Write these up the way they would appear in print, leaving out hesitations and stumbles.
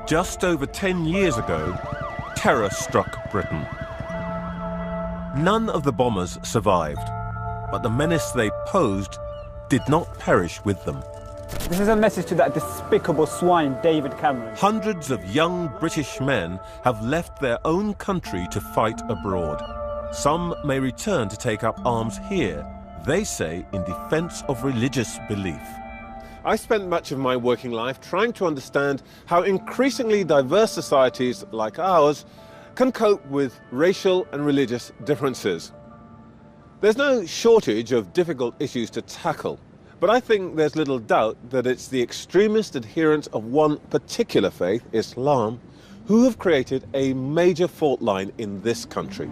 Just over 10 years ago, terror struck Britain. None of the bombers survived, but the menace they posed did not perish with them. This is a message to that despicable swine, David Cameron. Hundreds of young British men have left their own country to fight abroad. Some may return to take up arms here, they say in defence of religious belief. I spent much of my working life trying to understand how increasingly diverse societies like ours can cope with racial and religious differences. There's no shortage of difficult issues to tackle, but I think there's little doubt that it's the extremist adherents of one particular faith, Islam, who have created a major fault line in this country.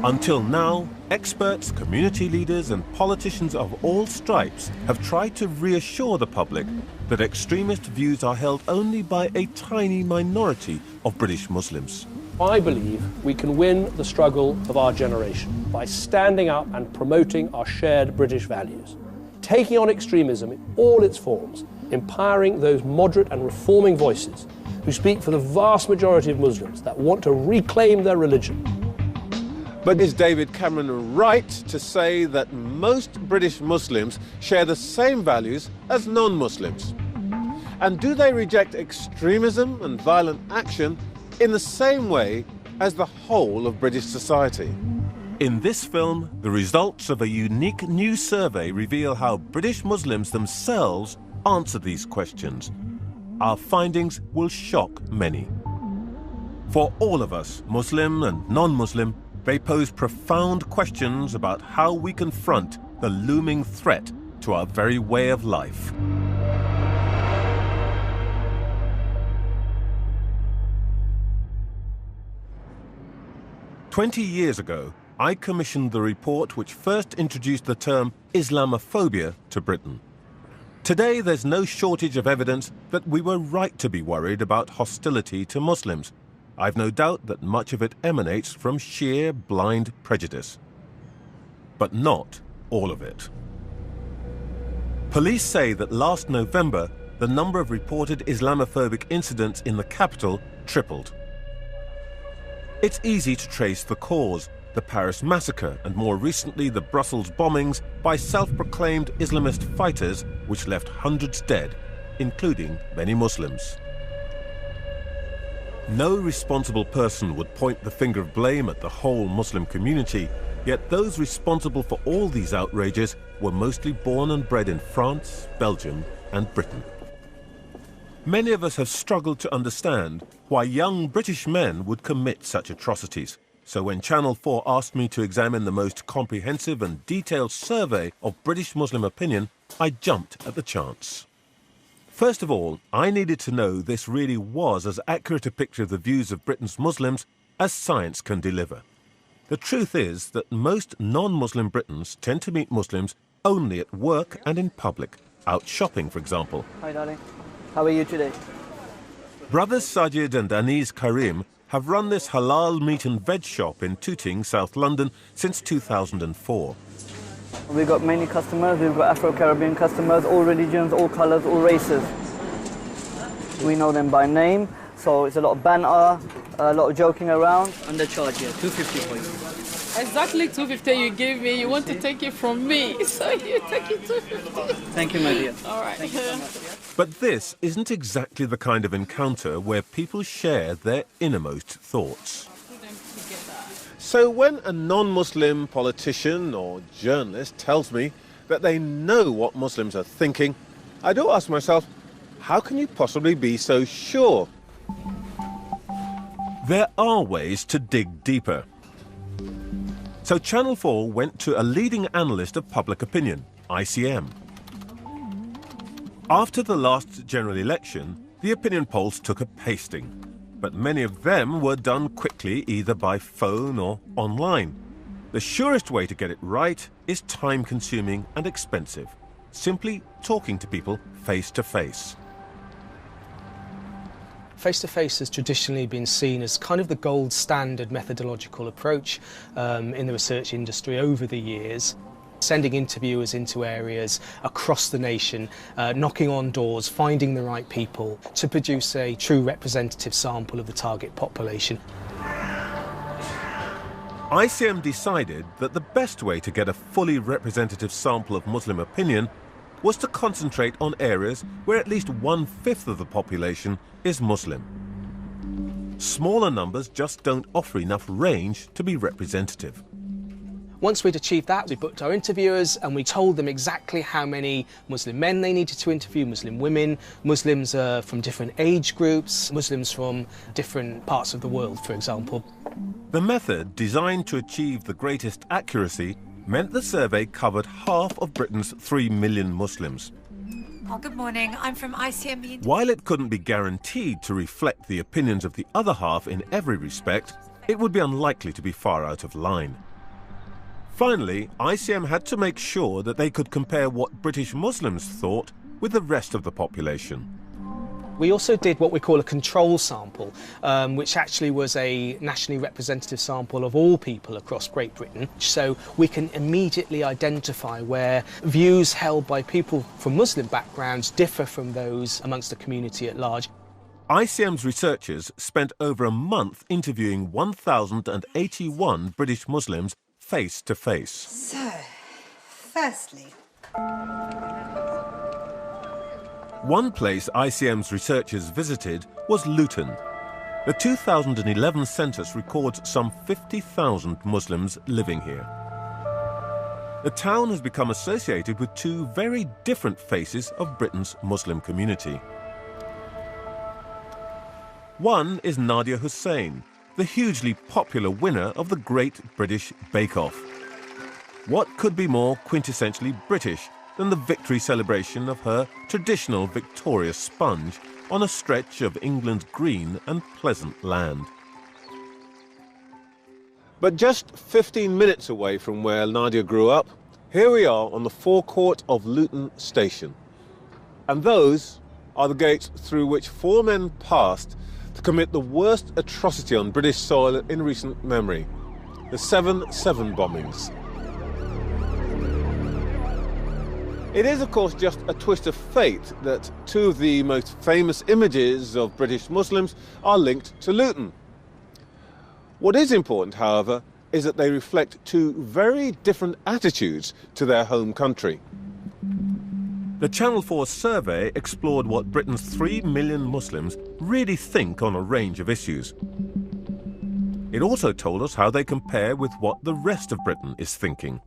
Until now, experts, community leaders and politicians of all stripes have tried to reassure the public that extremist views are held only by a tiny minority of British Muslims. I believe we can win the struggle of our generation by standing up and promoting our shared British values, taking on extremism in all its forms, empowering those moderate and reforming voices who speak for the vast majority of Muslims that want to reclaim their religion. But is David Cameron right to say that most British Muslims share the same values as non-Muslims? And do they reject extremism and violent action in the same way as the whole of British society? In this film, the results of a unique new survey reveal how British Muslims themselves answer these questions. Our findings will shock many. For all of us, Muslim and non-Muslim, they pose profound questions about how we confront the looming threat to our very way of life. "20 years ago, I commissioned the report which first introduced the term Islamophobia to Britain. Today, there's no shortage of evidence that we were right to be worried about hostility to Muslims. I've no doubt that much of it emanates from sheer blind prejudice. But not all of it. Police say that last November, the number of reported Islamophobic incidents in the capital tripled. It's easy to trace the cause: the Paris massacre and more recently the Brussels bombings by self-proclaimed Islamist fighters which left hundreds dead, including many Muslims. No responsible person would point the finger of blame at the whole Muslim community, yet those responsible for all these outrages were mostly born and bred in France, Belgium and Britain. Many of us have struggled to understand why young British men would commit such atrocities. So when Channel 4 asked me to examine the most comprehensive and detailed survey of British Muslim opinion, I jumped at the chance. First of all, I needed to know this really was as accurate a picture of the views of Britain's Muslims as science can deliver. The truth is that most non-Muslim Britons tend to meet Muslims only at work and in public, out shopping, for example. Hi, darling. How are you today? Brothers Sajid and Anis Karim have run this halal meat and veg shop in Tooting, South London, since 2004. We've got many customers. We've got Afro-Caribbean customers, all religions, all colours, all races. We know them by name, so it's a lot of banter, a lot of joking around. Undercharge here, 250 for you. Exactly 250 you gave me. You want to take it from me, so you take it 250. Thank you, my dear. All right. Thank you so much. But this isn't exactly the kind of encounter where people share their innermost thoughts. So when a non-Muslim politician or journalist tells me that they know what Muslims are thinking, I do ask myself, how can you possibly be so sure? There are ways to dig deeper. So Channel 4 went to a leading analyst of public opinion, ICM. After the last general election, the opinion polls took a pasting, but many of them were done quickly either by phone or online. The surest way to get it right is time-consuming and expensive, simply talking to people face to face. Face-to-face has traditionally been seen as kind of the gold standard methodological approach in the research industry over the years. sending interviewers into areas across the nation, knocking on doors, finding the right people to produce a true representative sample of the target population. ICM decided that the best way to get a fully representative sample of Muslim opinion was to concentrate on areas where at least 1/5 of the population is Muslim. Smaller numbers just don't offer enough range to be representative. Once we'd achieved that, we booked our interviewers and we told them exactly how many Muslim men they needed to interview, Muslim women, Muslims from different age groups, Muslims from different parts of the world, for example. The method, designed to achieve the greatest accuracy, meant the survey covered half of Britain's 3 million Muslims. Oh, good morning. I'm from ICM. While it couldn't be guaranteed to reflect the opinions of the other half in every respect, it would be unlikely to be far out of line. Finally, ICM had to make sure that they could compare what British Muslims thought with the rest of the population. We also did what we call a control sample, which actually was a nationally representative sample of all people across Great Britain, so we can immediately identify where views held by people from Muslim backgrounds differ from those amongst the community at large. ICM's researchers spent over a month interviewing 1,081 British Muslims face to face. So, firstly, one place ICM's researchers visited was Luton. The 2011 census records some 50,000 Muslims living here. The town has become associated with two very different faces of Britain's Muslim community. One is Nadia Hussain, the hugely popular winner of the Great British Bake Off. What could be more quintessentially British than the victory celebration of her traditional Victoria sponge on a stretch of England's green and pleasant land? But just 15 minutes away from where Nadia grew up, here we are on the forecourt of Luton Station. And those are the gates through which 4 men passed to commit the worst atrocity on British soil in recent memory, the 7/7 bombings. It is, of course, just a twist of fate that 2 of the most famous images of British Muslims are linked to Luton. What is important, however, is that they reflect 2 very different attitudes to their home country. The Channel 4 survey explored what Britain's 3 million Muslims really think on a range of issues. It also told us how they compare with what the rest of Britain is thinking.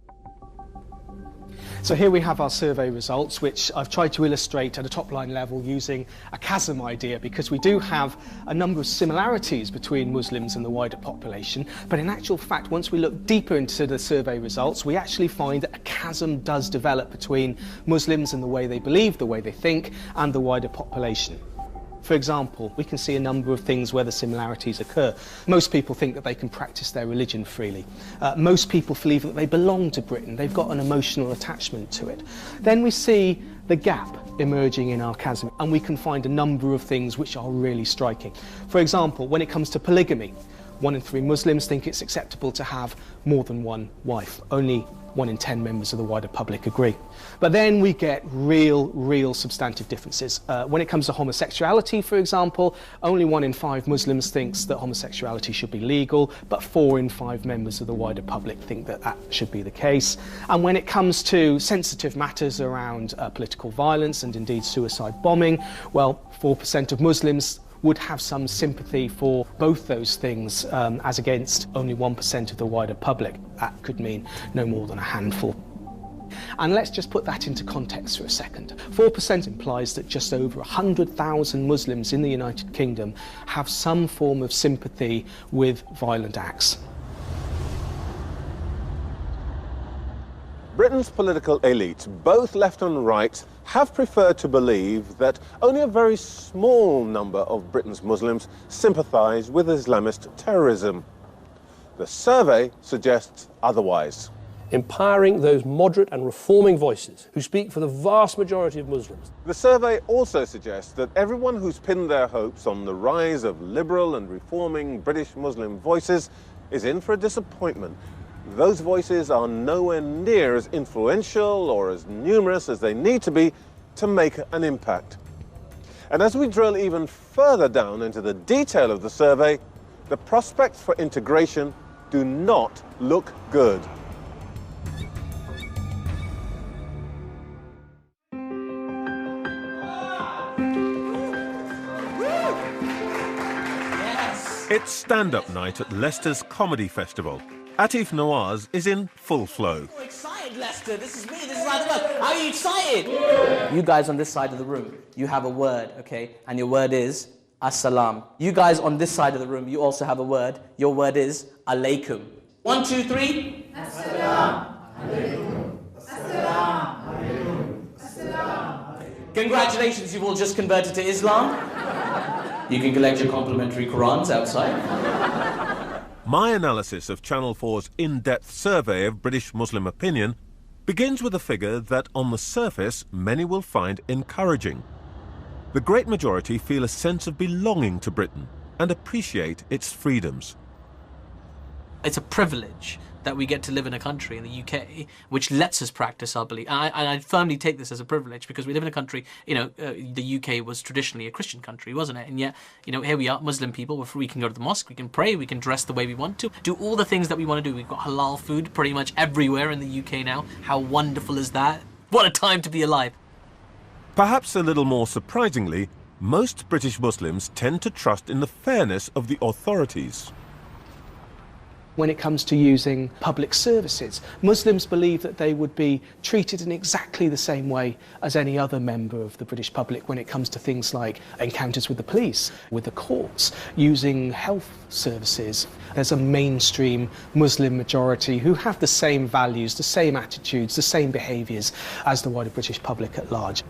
So here we have our survey results, which I've tried to illustrate at a top-line level using a chasm idea, because we do have a number of similarities between Muslims and the wider population, but in actual fact, once we look deeper into the survey results, we actually find that a chasm does develop between Muslims and the way they believe, the way they think, and the wider population. For example, we can see a number of things where the similarities occur. Most people think that they can practice their religion freely. Most people believe that they belong to Britain. They've got an emotional attachment to it. Then we see the gap emerging in our chasm, and we can find a number of things which are really striking. For example, when it comes to polygamy, 1 in 3 Muslims think it's acceptable to have more than one wife. Only 1 in 10 members of the wider public agree. But then we get real substantive differences. When it comes to homosexuality, for example, only 1 in 5 Muslims thinks that homosexuality should be legal, but 4 in 5 members of the wider public think that that should be the case. And when it comes to sensitive matters around political violence and indeed suicide bombing, well, 4% of Muslims would have some sympathy for both those things, as against only 1% of the wider public. That could mean no more than a handful. And let's just put that into context for a second. 4% implies that just over 100,000 Muslims in the United Kingdom have some form of sympathy with violent acts. Britain's political elites, both left and right, have preferred to believe that only a very small number of Britain's Muslims sympathise with Islamist terrorism. The survey suggests otherwise. Empowering those moderate and reforming voices who speak for the vast majority of Muslims. The survey also suggests that everyone who's pinned their hopes on the rise of liberal and reforming British Muslim voices is in for a disappointment. those voices are nowhere near as influential or as numerous as they need to be to make an impact. And as we drill even further down into the detail of the survey, the prospects for integration do not look good. It's stand-up night at Leicester's Comedy Festival. Atif Nawaz is in full flow. I'm excited, Lester. This is me. This is how it works. Are you excited? You guys on this side of the room, you have a word, okay? And your word is As-salam. You guys on this side of the room, you also have a word. Your word is Alaikum. 1, 2, 3. As-salam. Alaikum. As-salam. Alaikum. As-salam. Congratulations, you've all just converted to Islam. You can collect your complimentary Qurans outside. My analysis of Channel 4's in-depth survey of British Muslim opinion begins with a figure that, on the surface, many will find encouraging. The great majority feel a sense of belonging to Britain and appreciate its freedoms. It's a privilege that we get to live in a country in the UK which lets us practice our belief. And I firmly take this as a privilege because we live in a country, the UK was traditionally a Christian country, wasn't it? And yet, here we are, Muslim people, we can go to the mosque, we can pray, we can dress the way we want to, do all the things that we want to do. We've got halal food pretty much everywhere in the UK now. How wonderful is that? What a time to be alive. Perhaps a little more surprisingly, most British Muslims tend to trust in the fairness of the authorities. When it comes to using public services, Muslims believe that they would be treated in exactly the same way as any other member of the British public when it comes to things like encounters with the police, with the courts, using health services. There's a mainstream Muslim majority who have the same values, the same attitudes, the same behaviours as the wider British public at large.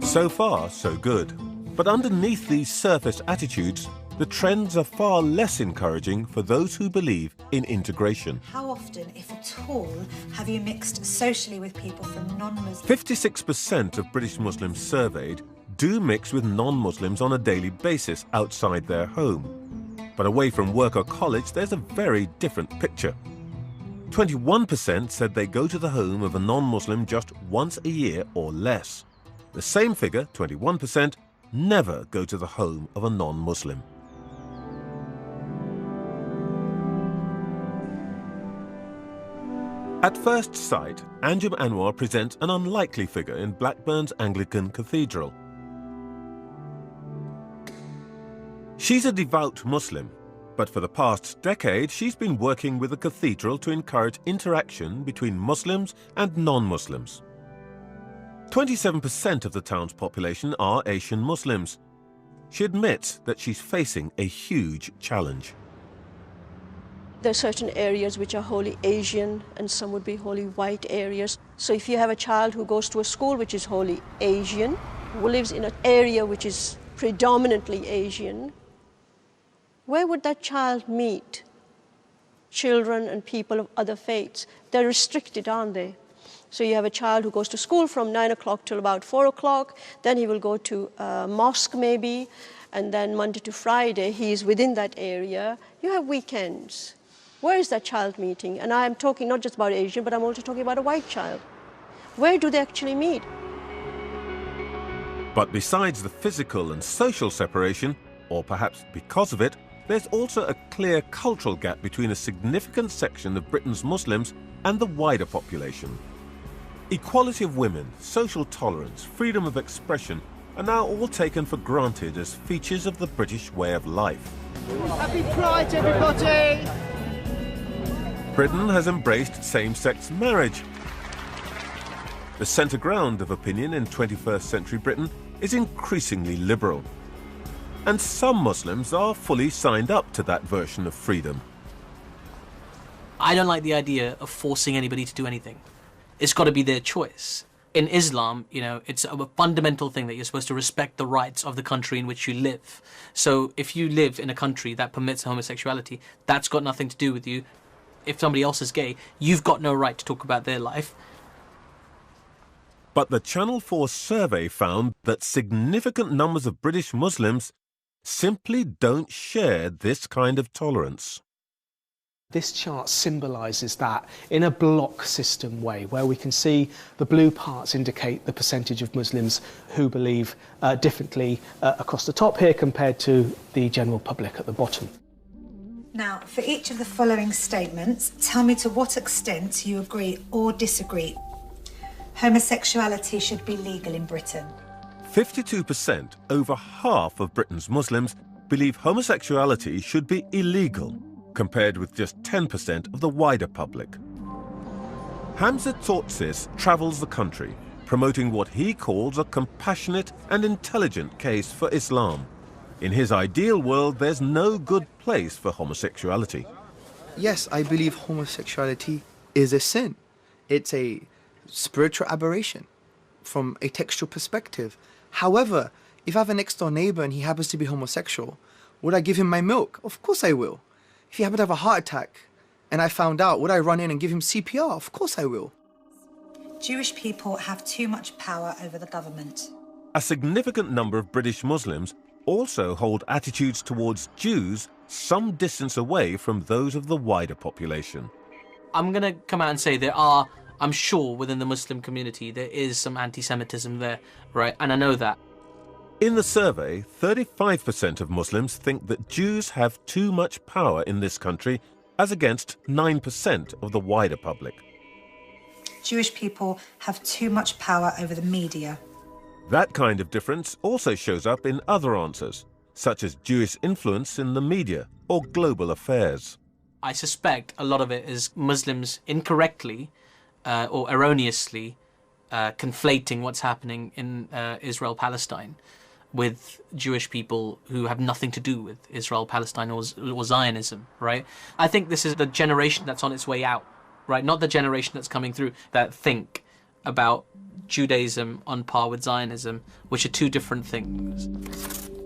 So far, so good. But underneath these surface attitudes, the trends are far less encouraging for those who believe in integration. How often, if at all, have you mixed socially with people from non-Muslims? 56% of British Muslims surveyed do mix with non-Muslims on a daily basis outside their home. But away from work or college, there's a very different picture. 21% said they go to the home of a non-Muslim just once a year or less. The same figure, 21%, never go to the home of a non-Muslim. At first sight, Anjum Anwar presents an unlikely figure in Blackburn's Anglican Cathedral. She's a devout Muslim, but for the past decade she's been working with the cathedral to encourage interaction between Muslims and non-Muslims. 27% of the town's population are Asian Muslims. She admits that she's facing a huge challenge. There are certain areas which are wholly Asian and some would be wholly white areas. So if you have a child who goes to a school which is wholly Asian, who lives in an area which is predominantly Asian, where would that child meet children and people of other faiths? They're restricted, aren't they? So you have a child who goes to school from 9 o'clock till about 4 o'clock, then he will go to a mosque maybe, and then Monday to Friday he is within that area. You have weekends. Where is that child meeting? And I am talking not just about Asian, but I'm also talking about a white child. Where do they actually meet? But besides the physical and social separation, or perhaps because of it, there's also a clear cultural gap between a significant section of Britain's Muslims and the wider population. Equality of women, social tolerance, freedom of expression are now all taken for granted as features of the British way of life. Happy Pride, everybody! Britain has embraced same-sex marriage. The centre ground of opinion in 21st century Britain is increasingly liberal. And some Muslims are fully signed up to that version of freedom. I don't like the idea of forcing anybody to do anything. It's got to be their choice. In Islam, it's a fundamental thing that you're supposed to respect the rights of the country in which you live. So if you live in a country that permits homosexuality, that's got nothing to do with you. If somebody else is gay, you've got no right to talk about their life. But the Channel 4 survey found that significant numbers of British Muslims simply don't share this kind of tolerance. This chart symbolises that in a block system way, where we can see the blue parts indicate the percentage of Muslims who believe differently across the top here compared to the general public at the bottom. Now, for each of the following statements, tell me to what extent you agree or disagree. Homosexuality should be legal in Britain. 52%, over half of Britain's Muslims, believe homosexuality should be illegal, compared with just 10% of the wider public. Hamza Tsortsis travels the country, promoting what he calls a compassionate and intelligent case for Islam. In his ideal world, there's no good place for homosexuality. Yes, I believe homosexuality is a sin. It's a spiritual aberration from a textual perspective. However, if I have a next-door neighbour and he happens to be homosexual, would I give him my milk? Of course I will. If he happened to have a heart attack and I found out, would I run in and give him CPR? Of course I will. Jewish people have too much power over the government. A significant number of British Muslims also hold attitudes towards Jews some distance away from those of the wider population. I'm going to come out and say there are, I'm sure within the Muslim community, there is some anti-Semitism there, right? And I know that. In the survey, 35% of Muslims think that Jews have too much power in this country, as against 9% of the wider public. Jewish people have too much power over the media. That kind of difference also shows up in other answers, such as Jewish influence in the media or global affairs. I suspect a lot of it is Muslims incorrectly or erroneously conflating what's happening in Israel-Palestine with Jewish people who have nothing to do with Israel-Palestine or Zionism, right? I think this is the generation that's on its way out, right? Not the generation that's coming through that think about Judaism on par with Zionism, which are two different things.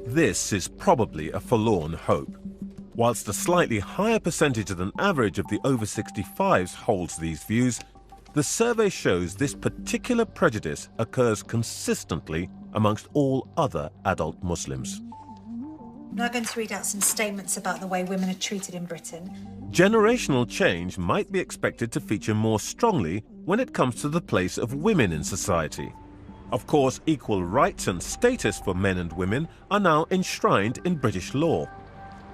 This is probably a forlorn hope. Whilst a slightly higher percentage than average of the over 65s holds these views, the survey shows this particular prejudice occurs consistently amongst all other adult Muslims. I'm now going to read out some statements about the way women are treated in Britain. Generational change might be expected to feature more strongly when it comes to the place of women in society. Of course, equal rights and status for men and women are now enshrined in British law.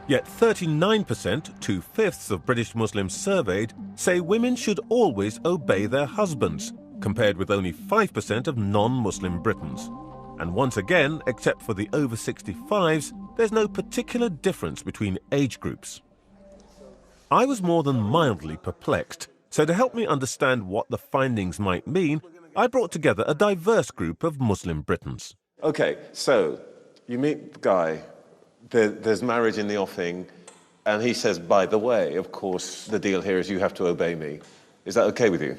Yet 39%, 2/5 of British Muslims surveyed, say women should always obey their husbands, compared with only 5% of non-Muslim Britons. And once again, except for the over 65s, there's no particular difference between age groups. I was more than mildly perplexed, so to help me understand what the findings might mean, I brought together a diverse group of Muslim Britons. Okay, so you meet the guy, there's marriage in the offing, and he says, by the way, of course, the deal here is you have to obey me. Is that okay with you?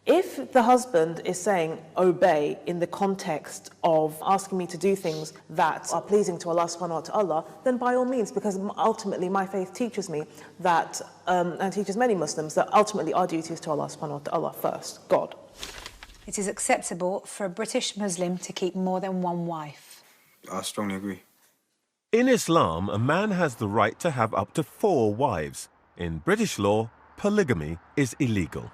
If the husband is saying obey in the context of asking me to do things that are pleasing to Allah subhanahu wa ta'ala, then by all means, because ultimately my faith teaches me that, and teaches many Muslims, that ultimately our duty is to Allah subhanahu wa ta'ala first, God. It is acceptable for a British Muslim to keep more than one wife. I strongly agree. In Islam, a man has the right to have up to 4 wives. In British law, polygamy is illegal.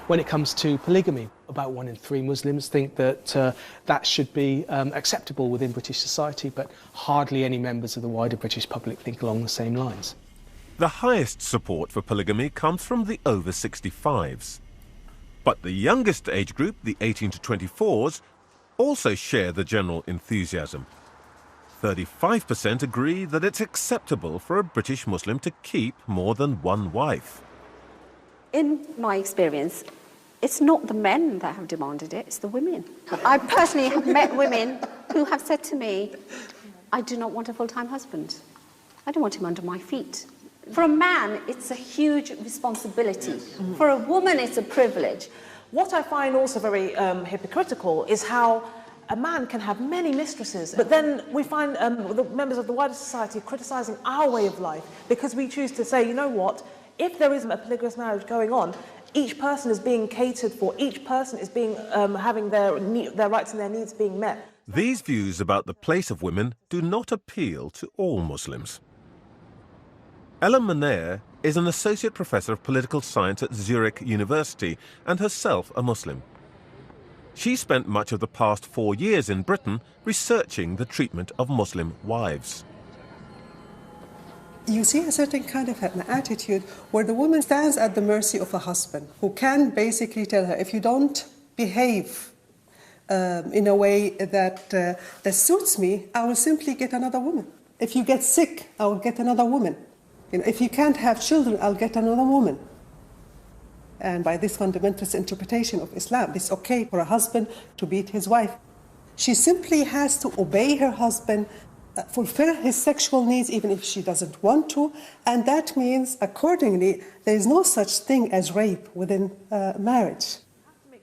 When it comes to polygamy, about 1 in 3 Muslims think that that should be acceptable within British society, but hardly any members of the wider British public think along the same lines. The highest support for polygamy comes from the over 65s. But the youngest age group, the 18 to 24s, also share the general enthusiasm. 35% agree that it's acceptable for a British Muslim to keep more than 1 wife. In my experience, it's not the men that have demanded it, it's the women. I personally have met women who have said to me, I do not want a full-time husband. I don't want him under my feet. For a man, it's a huge responsibility. Yes. For a woman, it's a privilege. What I find also very hypocritical is how a man can have many mistresses, but then we find the members of the wider society criticising our way of life because we choose to say, you know what, if there is a polygamous marriage going on, each person is being catered for, each person is being having their rights and their needs being met. These views about the place of women do not appeal to all Muslims. Ella Manair is an associate professor of political science at Zurich University and herself a Muslim. She spent much of the past 4 years in Britain researching the treatment of Muslim wives. You see a certain kind of an attitude where the woman stands at the mercy of a husband who can basically tell her, if you don't behave in a way that suits me, I will simply get another woman. If you get sick, I will get another woman. If you can't have children, I'll get another woman. And by this fundamentalist interpretation of Islam, it's okay for a husband to beat his wife. She simply has to obey her husband, fulfill his sexual needs even if she doesn't want to, and that means, accordingly, there is no such thing as rape within marriage.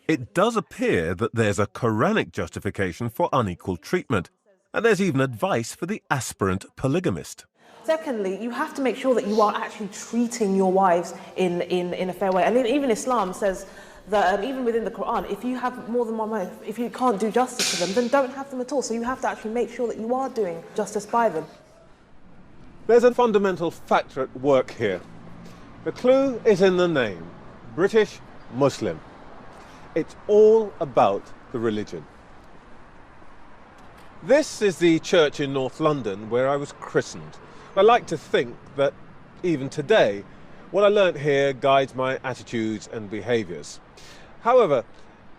It does appear that there's a Quranic justification for unequal treatment, and there's even advice for the aspirant polygamist. Secondly, you have to make sure that you are actually treating your wives in a fair way. And even Islam says that even within the Quran, if you have more than one wife, if you can't do justice to them, then don't have them at all. So you have to actually make sure that you are doing justice by them. There's a fundamental factor at work here. The clue is in the name, British Muslim. It's all about the religion. This is the church in North London where I was christened. I like to think that even today, what I learnt here guides my attitudes and behaviours. However,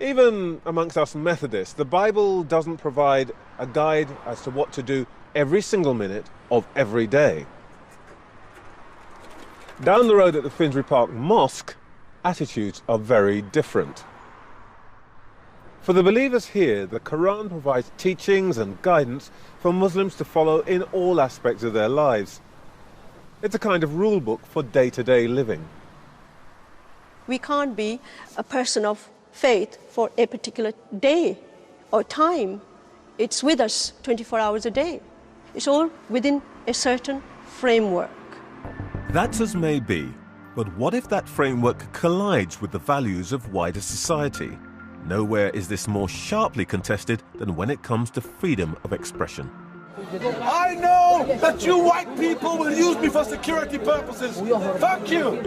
even amongst us Methodists, the Bible doesn't provide a guide as to what to do every single minute of every day. Down the road at the Finsbury Park Mosque, attitudes are very different. For the believers here, the Quran provides teachings and guidance for Muslims to follow in all aspects of their lives. It's a kind of rule book for day-to-day living. We can't be a person of faith for a particular day or time. It's with us 24 hours a day. It's all within a certain framework. That's as may be, but what if that framework collides with the values of wider society? Nowhere is this more sharply contested than when it comes to freedom of expression. I know that you white people will use me for security purposes. Fuck you!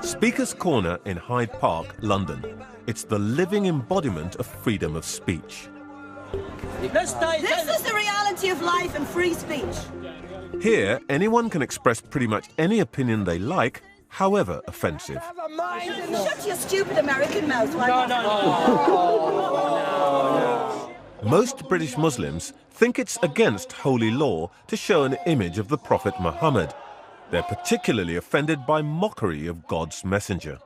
Speaker's Corner in Hyde Park, London. It's the living embodiment of freedom of speech. This is the reality of life and free speech. Here, anyone can express pretty much any opinion they like, however offensive. Shut your stupid American mouth. Most British Muslims think it's against holy law to show an image of the Prophet Muhammad. They're particularly offended by mockery of God's messenger.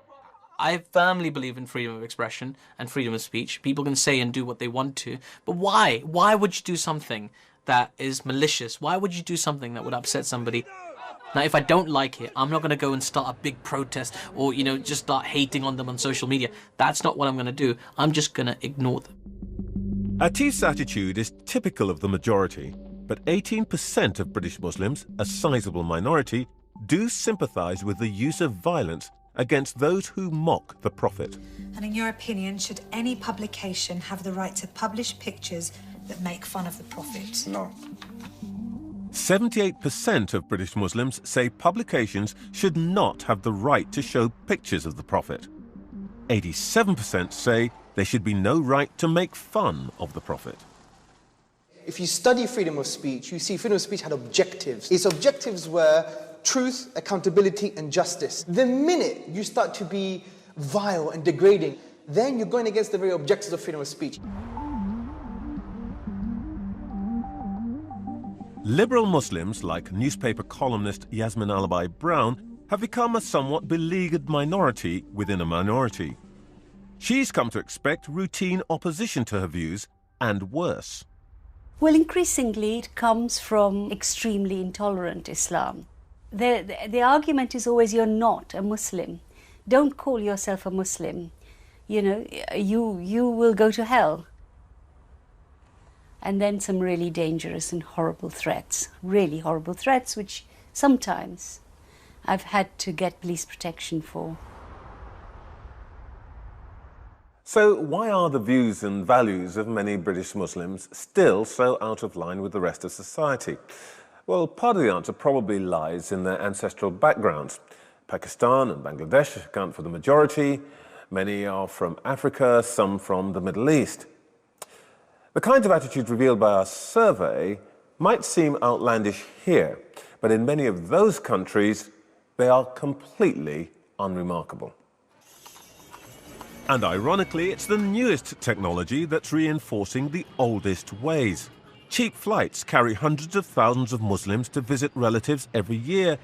I firmly believe in freedom of expression and freedom of speech. People can say and do what they want to. But why? Why would you do something that is malicious? Why would you do something that would upset somebody? Now, if I don't like it, I'm not going to go and start a big protest or, just start hating on them on social media. That's not what I'm going to do. I'm just going to ignore them. Atif's attitude is typical of the majority, but 18% of British Muslims, a sizable minority, do sympathise with the use of violence against those who mock the Prophet. And in your opinion, should any publication have the right to publish pictures that make fun of the Prophet? No. 78% of British Muslims say publications should not have the right to show pictures of the Prophet. 87% say there should be no right to make fun of the Prophet. If you study freedom of speech, you see freedom of speech had objectives. Its objectives were truth, accountability, and justice. The minute you start to be vile and degrading, then you're going against the very objectives of freedom of speech. Liberal Muslims, like newspaper columnist Yasmin Alabai Brown, have become a somewhat beleaguered minority within a minority. She's come to expect routine opposition to her views, and worse. Well, increasingly it comes from extremely intolerant Islam. The argument is always, you're not a Muslim. Don't call yourself a Muslim. You will go to hell. And then some really dangerous and horrible threats, really horrible threats, which sometimes I've had to get police protection for. So why are the views and values of many British Muslims still so out of line with the rest of society? Well, part of the answer probably lies in their ancestral backgrounds. Pakistan and Bangladesh account for the majority. Many are from Africa, some from the Middle East. The kinds of attitudes revealed by our survey might seem outlandish here, but in many of those countries, they are completely unremarkable. And ironically, it's the newest technology that's reinforcing the oldest ways. Cheap flights carry hundreds of thousands of Muslims to visit relatives every year,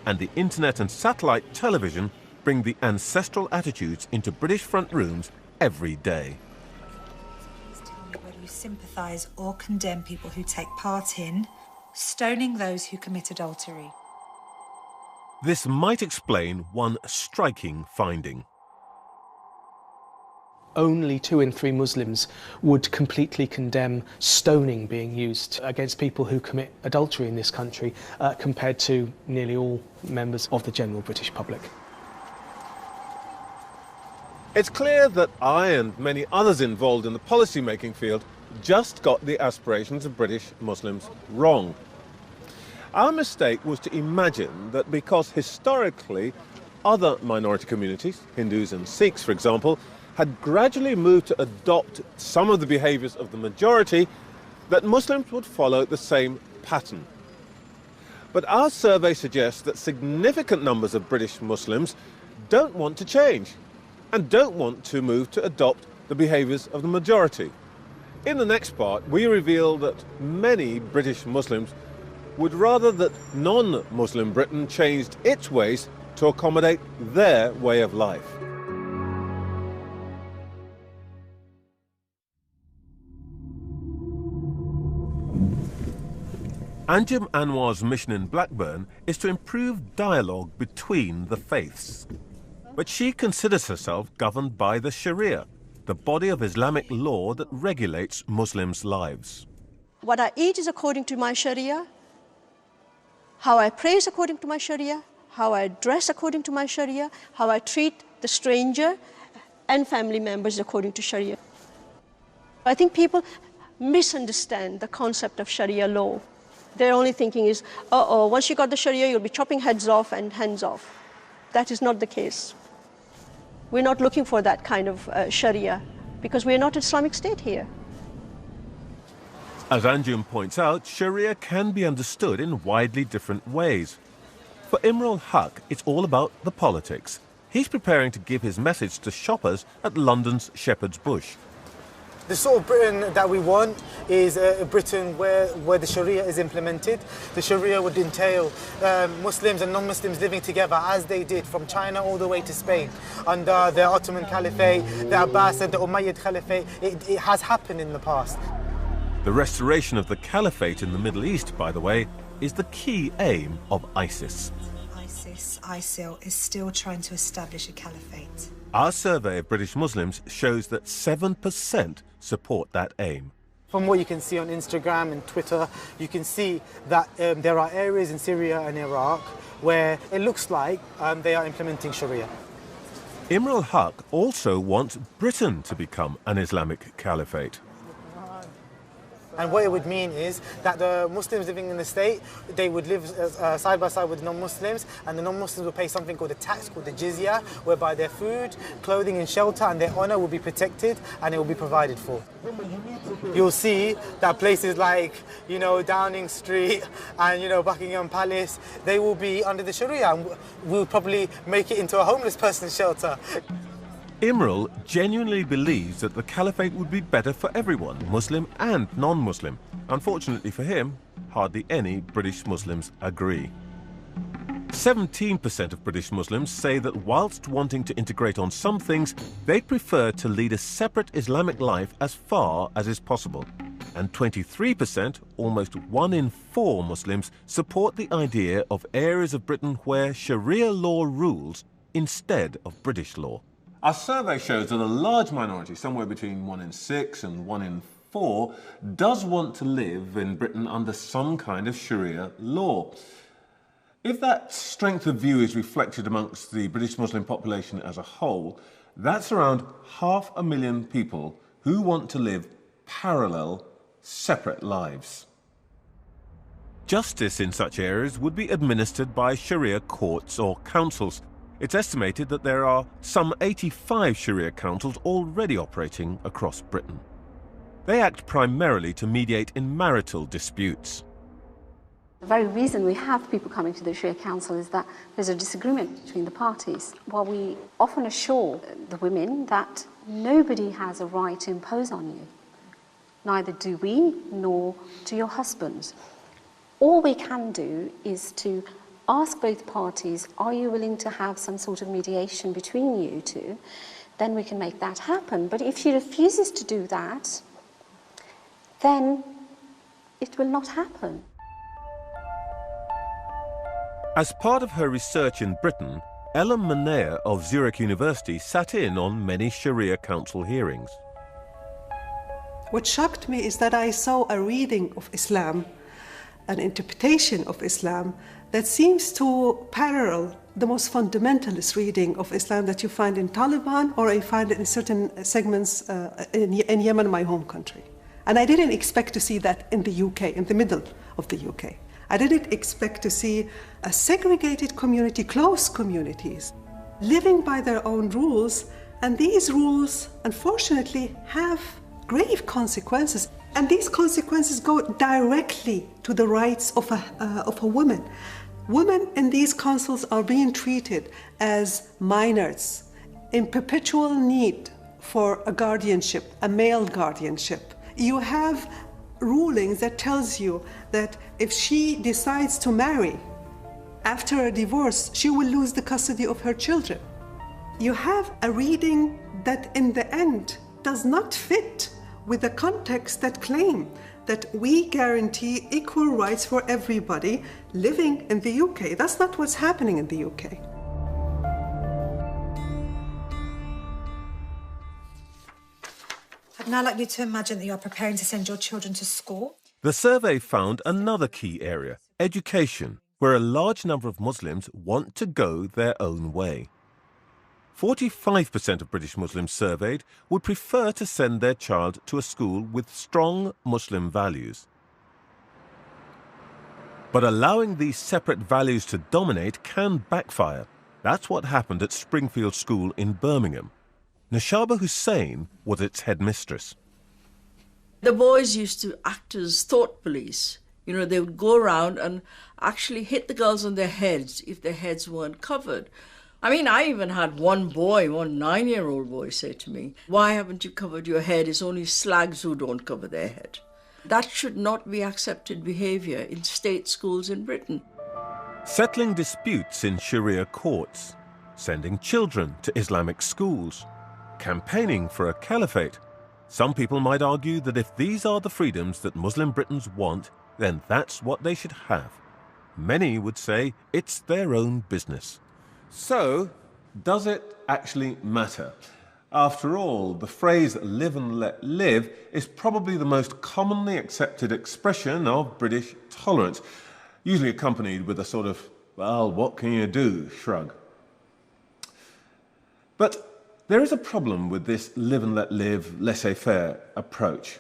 and the internet and satellite television bring the ancestral attitudes into British front rooms every day. Please tell me whether you sympathise or condemn people who take part in stoning those who commit adultery. This might explain one striking finding. Only 2 in 3 Muslims would completely condemn stoning being used against people who commit adultery in this country, compared to nearly all members of the general British public. It's clear that I and many others involved in the policy-making field just got the aspirations of British Muslims wrong. Our mistake was to imagine that because historically other minority communities, Hindus and Sikhs for example, had gradually moved to adopt some of the behaviours of the majority, that Muslims would follow the same pattern. But our survey suggests that significant numbers of British Muslims don't want to change and don't want to move to adopt the behaviours of the majority. In the next part, we reveal that many British Muslims would rather that non-Muslim Britain changed its ways to accommodate their way of life. Anjum Anwar's mission in Blackburn is to improve dialogue between the faiths. But she considers herself governed by the Sharia, the body of Islamic law that regulates Muslims' lives. What I eat is according to my Sharia. How I pray is according to my Sharia. How I dress according to my Sharia. How I treat the stranger and family members according to Sharia. I think people misunderstand the concept of Sharia law. Their only thinking is, once you got the Sharia, you'll be chopping heads off and hands off. That is not the case. We're not looking for that kind of Sharia because we're not an Islamic state here. As Anjum points out, Sharia can be understood in widely different ways. For Imrul Haq, it's all about the politics. He's preparing to give his message to shoppers at London's Shepherd's Bush. The sort of Britain that we want is a Britain where the Sharia is implemented. The Sharia would entail Muslims and non-Muslims living together as they did from China all the way to Spain. Under the Ottoman Caliphate, the Abbasid, the Umayyad Caliphate, it has happened in the past. The restoration of the Caliphate in the Middle East, by the way, is the key aim of ISIS. ISIL, is still trying to establish a caliphate. Our survey of British Muslims shows that 7% support that aim. From what you can see on Instagram and Twitter, you can see that there are areas in Syria and Iraq where it looks like they are implementing Sharia. Imrul Haq also wants Britain to become an Islamic caliphate. And what it would mean is that the Muslims living in the state, they would live side by side with non-Muslims, and the non-Muslims would pay something called a tax, called the jizya, whereby their food, clothing and shelter and their honour will be protected and it will be provided for. You'll see that places like, Downing Street and, Buckingham Palace, they will be under the Sharia and we'll probably make it into a homeless person's shelter. Imrul genuinely believes that the caliphate would be better for everyone, Muslim and non-Muslim. Unfortunately for him, hardly any British Muslims agree. 17% of British Muslims say that whilst wanting to integrate on some things, they'd prefer to lead a separate Islamic life as far as is possible. And 23%, almost 1 in 4 Muslims, support the idea of areas of Britain where Sharia law rules instead of British law. Our survey shows that a large minority, somewhere between 1 in 6 and 1 in 4, does want to live in Britain under some kind of Sharia law. If that strength of view is reflected amongst the British Muslim population as a whole, that's around 500,000 people who want to live parallel, separate lives. Justice in such areas would be administered by Sharia courts or councils. It's estimated that there are some 85 Sharia councils already operating across Britain. They act primarily to mediate in marital disputes. The very reason we have people coming to the Sharia Council is that there's a disagreement between the parties. While we often assure the women that nobody has a right to impose on you, neither do we nor do your husbands. All we can do is to ask both parties, are you willing to have some sort of mediation between you two? Then we can make that happen. But if she refuses to do that, then it will not happen. As part of her research in Britain, Ella Manea of Zurich University sat in on many Sharia Council hearings. What shocked me is that I saw a reading of Islam, an interpretation of Islam, that seems to parallel the most fundamentalist reading of Islam that you find in Taliban, or I find it in certain segments in Yemen, my home country. And I didn't expect to see that in the UK, in the middle of the UK. I didn't expect to see a segregated community, close communities, living by their own rules, and these rules, unfortunately, have grave consequences. And these consequences go directly to the rights of a woman. Women in these councils are being treated as minors in perpetual need for a guardianship, a male guardianship. You have rulings that tells you that if she decides to marry after a divorce, she will lose the custody of her children. You have a reading that in the end does not fit with the context that claim that we guarantee equal rights for everybody living in the UK. That's not what's happening in the UK. I'd now like you to imagine that you're preparing to send your children to school. The survey found another key area, education, where a large number of Muslims want to go their own way. 45% of British Muslims surveyed would prefer to send their child to a school with strong Muslim values. But allowing these separate values to dominate can backfire. That's what happened at Springfield School in Birmingham. Nashaba Hussain was its headmistress. The boys used to act as thought police. You know, they would go around and actually hit the girls on their heads if their heads weren't covered. I mean, I even had one 9-year-old boy say to me, "Why haven't you covered your head? It's only slags who don't cover their head." That should not be accepted behaviour in state schools in Britain. Settling disputes in Sharia courts, sending children to Islamic schools, campaigning for a caliphate. Some people might argue that if these are the freedoms that Muslim Britons want, then that's what they should have. Many would say it's their own business. So, does it actually matter? After all, the phrase live and let live is probably the most commonly accepted expression of British tolerance, usually accompanied with a sort of, well, what can you do, shrug. But there is a problem with this live and let live, laissez-faire approach.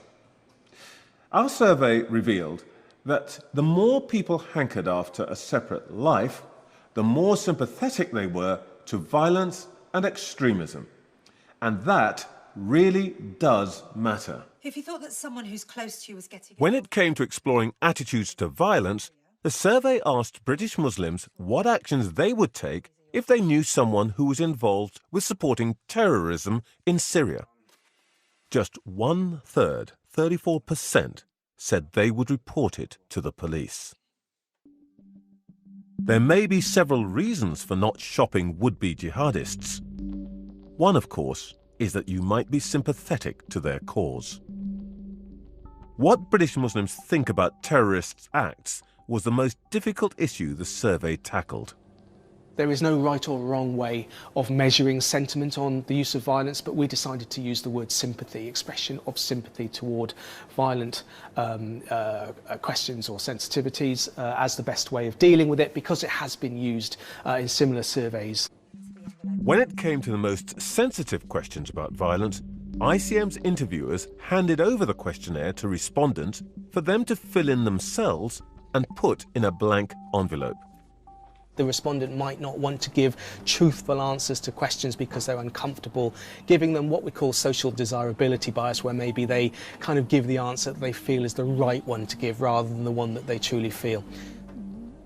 Our survey revealed that the more people hankered after a separate life, the more sympathetic they were to violence and extremism. And that really does matter. If you thought that someone who's close to you was getting... When it came to exploring attitudes to violence, the survey asked British Muslims what actions they would take if they knew someone who was involved with supporting terrorism in Syria. Just 1/3, 34%, said they would report it to the police. There may be several reasons for not shopping would-be jihadists. One, of course, is that you might be sympathetic to their cause. What British Muslims think about terrorists' acts was the most difficult issue the survey tackled. There is no right or wrong way of measuring sentiment on the use of violence, but we decided to use the word sympathy, expression of sympathy toward violent questions or sensitivities as the best way of dealing with it, because it has been used in similar surveys. When it came to the most sensitive questions about violence, ICM's interviewers handed over the questionnaire to respondents for them to fill in themselves and put in a blank envelope. The respondent might not want to give truthful answers to questions because they're uncomfortable, giving them what we call social desirability bias, where maybe they kind of give the answer that they feel is the right one to give rather than the one that they truly feel.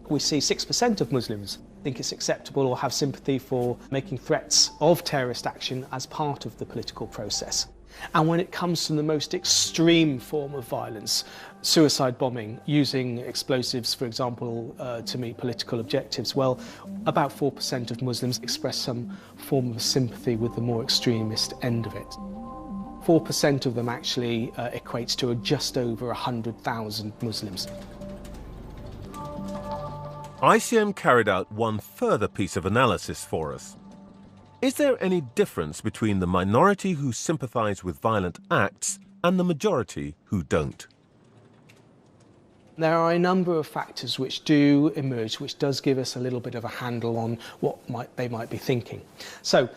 We see 6% of Muslims think it's acceptable or have sympathy for making threats of terrorist action as part of the political process. And when it comes to the most extreme form of violence, suicide bombing, using explosives, for example, to meet political objectives, well, about 4% of Muslims express some form of sympathy with the more extremist end of it. 4% of them actually equates to just over 100,000 Muslims. ICM carried out one further piece of analysis for us. Is there any difference between the minority who sympathise with violent acts and the majority who don't? There are a number of factors which do emerge, which does give us a little bit of a handle on what they might be thinking. So,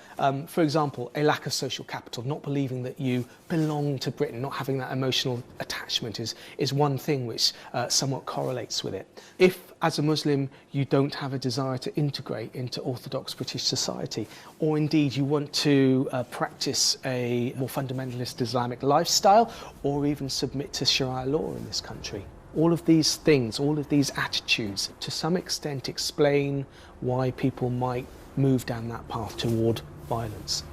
for example, a lack of social capital, not believing that you belong to Britain, not having that emotional attachment is one thing which somewhat correlates with it. If, as a Muslim, you don't have a desire to integrate into Orthodox British society, or indeed you want to practice a more fundamentalist Islamic lifestyle, or even submit to Sharia law in this country, all of these things, all of these attitudes, to some extent explain why people might move down that path toward violence.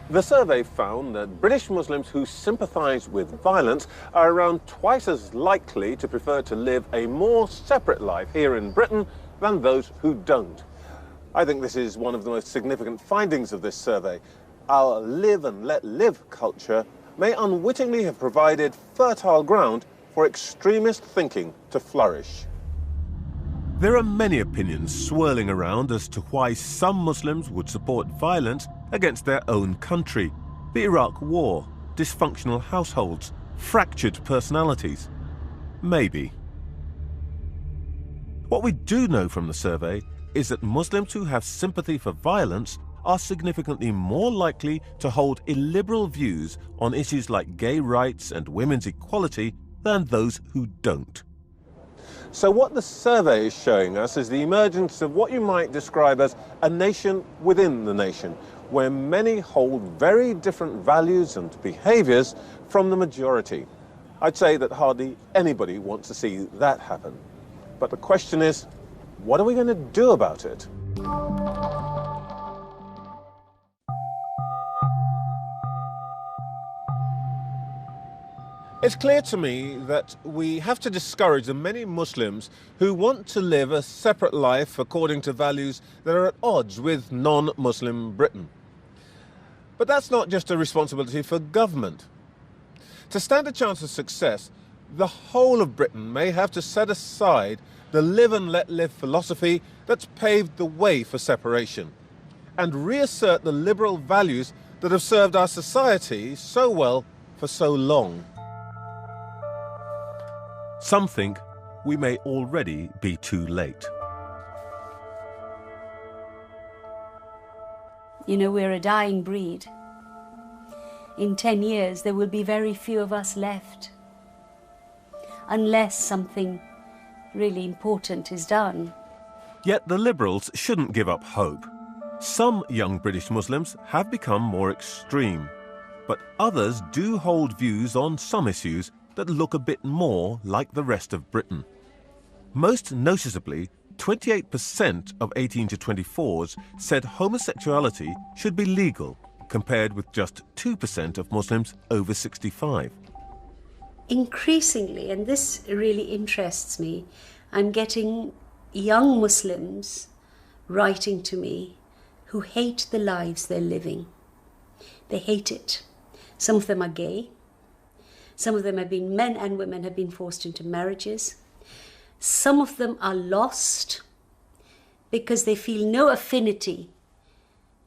The survey found that British Muslims who sympathise with violence are around twice as likely to prefer to live a more separate life here in Britain than those who don't. I think this is one of the most significant findings of this survey. Our live and let live culture may unwittingly have provided fertile ground for extremist thinking to flourish. There are many opinions swirling around as to why some Muslims would support violence against their own country. The Iraq War, dysfunctional households, fractured personalities. Maybe. What we do know from the survey is that Muslims who have sympathy for violence are significantly more likely to hold illiberal views on issues like gay rights and women's equality than those who don't. So what the survey is showing us is the emergence of what you might describe as a nation within the nation, where many hold very different values and behaviours from the majority. I'd say that hardly anybody wants to see that happen. But the question is, what are we going to do about it? It's clear to me that we have to discourage the many Muslims who want to live a separate life according to values that are at odds with non-Muslim Britain. But that's not just a responsibility for government. To stand a chance of success, the whole of Britain may have to set aside the live and let live philosophy that's paved the way for separation, and reassert the liberal values that have served our society so well for so long. Some think we may already be too late. You know, we're a dying breed. In 10 years, there will be very few of us left, unless something really important is done. Yet the Liberals shouldn't give up hope. Some young British Muslims have become more extreme, but others do hold views on some issues that look a bit more like the rest of Britain. Most noticeably, 28% of 18 to 24s said homosexuality should be legal, compared with just 2% of Muslims over 65. Increasingly, and this really interests me, I'm getting young Muslims writing to me who hate the lives they're living. They hate it. Some of them are gay. Some of them have been, men and women have been forced into marriages. Some of them are lost because they feel no affinity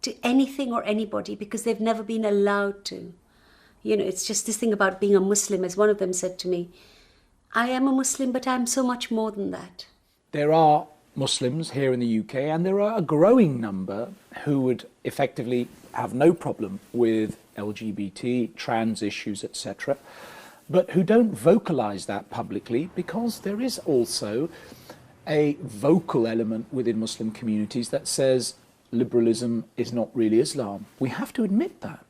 to anything or anybody because they've never been allowed to. You know, it's just this thing about being a Muslim, as one of them said to me, I am a Muslim, but I'm so much more than that. There are Muslims here in the UK, and there are a growing number who would effectively have no problem with LGBT, trans issues, etc. but who don't vocalise that publicly, because there is also a vocal element within Muslim communities that says liberalism is not really Islam. We have to admit that.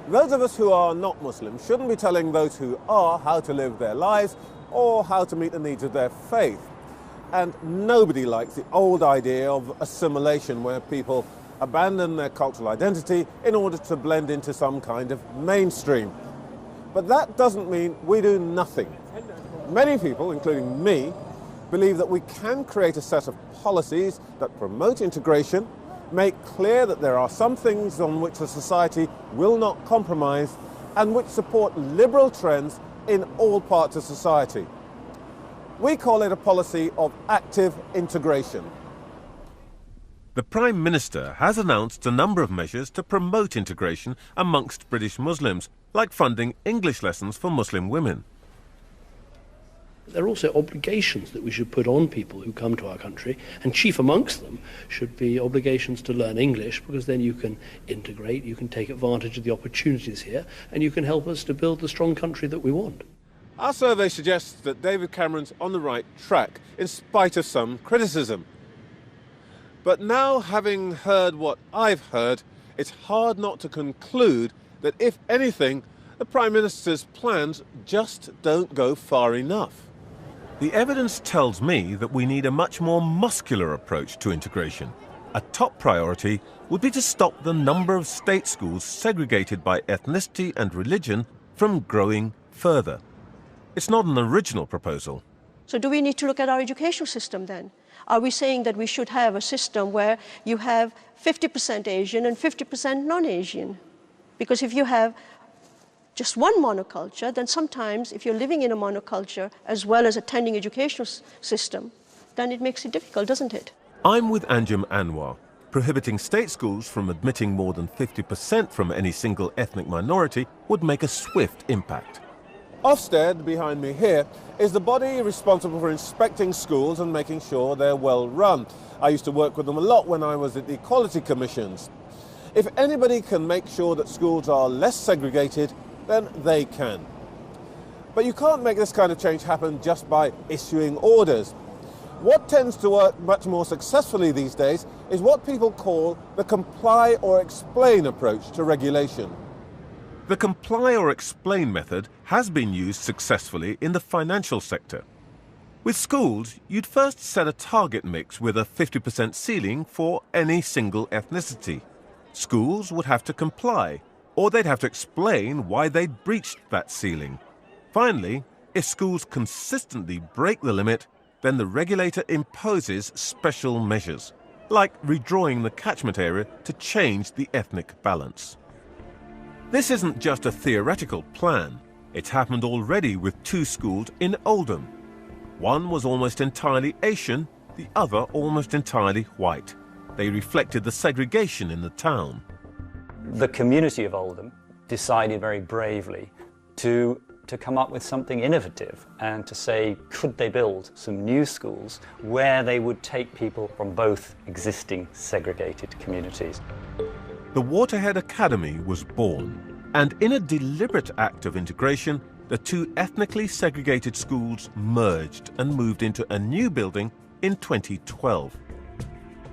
Those of us who are not Muslim shouldn't be telling those who are how to live their lives or how to meet the needs of their faith. And nobody likes the old idea of assimilation, where people abandon their cultural identity in order to blend into some kind of mainstream. But that doesn't mean we do nothing. Many people, including me, believe that we can create a set of policies that promote integration, make clear that there are some things on which a society will not compromise, and which support liberal trends in all parts of society. We call it a policy of active integration. The Prime Minister has announced a number of measures to promote integration amongst British Muslims, like funding English lessons for Muslim women. There are also obligations that we should put on people who come to our country, and chief amongst them should be obligations to learn English, because then you can integrate, you can take advantage of the opportunities here, and you can help us to build the strong country that we want. Our survey suggests that David Cameron's on the right track, in spite of some criticism. But now, having heard what I've heard, it's hard not to conclude that, if anything, the Prime Minister's plans just don't go far enough. The evidence tells me that we need a much more muscular approach to integration. A top priority would be to stop the number of state schools segregated by ethnicity and religion from growing further. It's not an original proposal. So do we need to look at our educational system then? Are we saying that we should have a system where you have 50% Asian and 50% non-Asian? Because if you have just one monoculture, then sometimes if you're living in a monoculture as well as attending educational system, then it makes it difficult, doesn't it? I'm with Anjum Anwar. Prohibiting state schools from admitting more than 50% from any single ethnic minority would make a swift impact. Ofsted, behind me here, is the body responsible for inspecting schools and making sure they're well run. I used to work with them a lot when I was at the Equality Commissions. If anybody can make sure that schools are less segregated, then they can. But you can't make this kind of change happen just by issuing orders. What tends to work much more successfully these days is what people call the comply or explain approach to regulation. The comply or explain method has been used successfully in the financial sector. With schools, you'd first set a target mix with a 50% ceiling for any single ethnicity. Schools would have to comply, or they'd have to explain why they'd breached that ceiling. Finally, if schools consistently break the limit, then the regulator imposes special measures, like redrawing the catchment area to change the ethnic balance. This isn't just a theoretical plan. It's happened already with 2 schools in Oldham. One was almost entirely Asian, the other almost entirely white. They reflected the segregation in the town. The community of Oldham decided very bravely to come up with something innovative and to say, could they build some new schools where they would take people from both existing segregated communities. The Waterhead Academy was born, and in a deliberate act of integration, the 2 ethnically segregated schools merged and moved into a new building in 2012.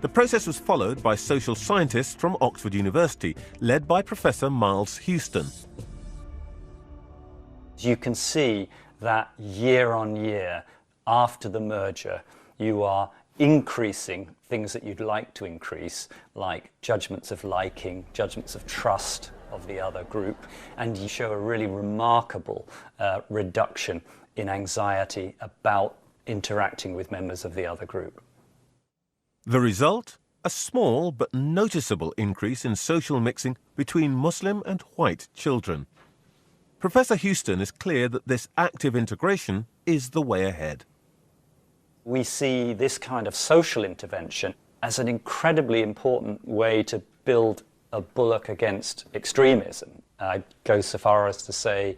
The process was followed by social scientists from Oxford University, led by Professor Miles Houston. You can see that year on year, after the merger, you are increasing things that you'd like to increase, like judgments of liking, judgments of trust of the other group, and you show a really remarkable reduction in anxiety about interacting with members of the other group. The result? A small but noticeable increase in social mixing between Muslim and white children. Professor Houston is clear that this active integration is the way ahead. We see this kind of social intervention as an incredibly important way to build a bulwark against extremism. I'd go so far as to say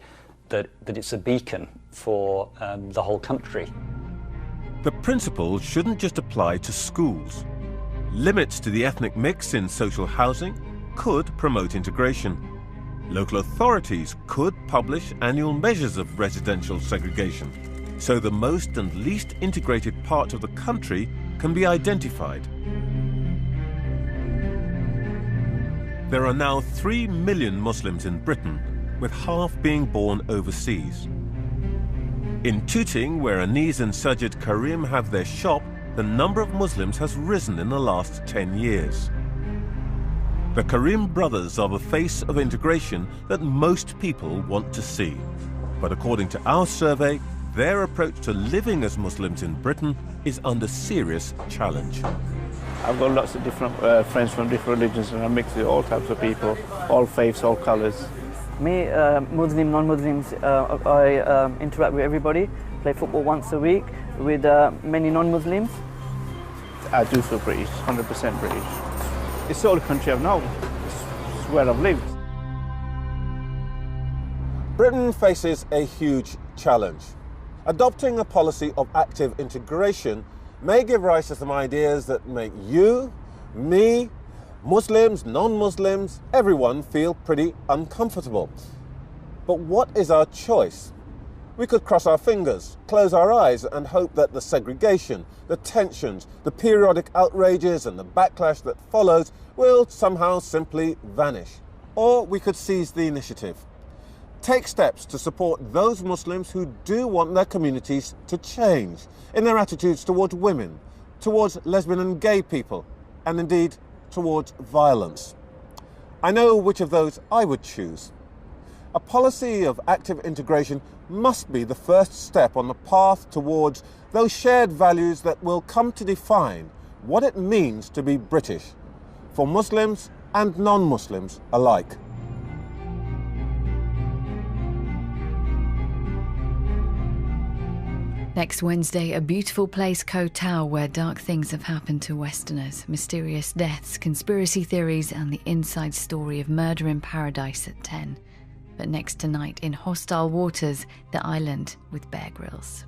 that it's a beacon for the whole country. The principle shouldn't just apply to schools. Limits to the ethnic mix in social housing could promote integration. Local authorities could publish annual measures of residential segregation, so the most and least integrated part of the country can be identified. There are now 3 million Muslims in Britain, with half being born overseas. In Tooting, where Anis and Sajid Karim have their shop, the number of Muslims has risen in the last 10 years. The Karim brothers are the face of integration that most people want to see. But according to our survey, their approach to living as Muslims in Britain is under serious challenge. I've got lots of different friends from different religions, and I mix with all types of people, all faiths, all colours. Me, Muslim, non-Muslims, I interact with everybody, play football once a week with many non-Muslims. I do feel British, 100% British. It's the only country I've known. It's where I've lived. Britain faces a huge challenge. Adopting a policy of active integration may give rise to some ideas that make you, me, Muslims, non-Muslims, everyone feel pretty uncomfortable. But what is our choice? We could cross our fingers, close our eyes and hope that the segregation, the tensions, the periodic outrages and the backlash that follows will somehow simply vanish. Or we could seize the initiative. Take steps to support those Muslims who do want their communities to change in their attitudes towards women, towards lesbian and gay people, and indeed towards violence. I know which of those I would choose. A policy of active integration must be the first step on the path towards those shared values that will come to define what it means to be British, for Muslims and non-Muslims alike. Next Wednesday, a beautiful place, Koh Tao, where dark things have happened to Westerners. Mysterious deaths, conspiracy theories, and the inside story of Murder in Paradise at 10. But next tonight, in Hostile Waters, The Island with Bear Grylls.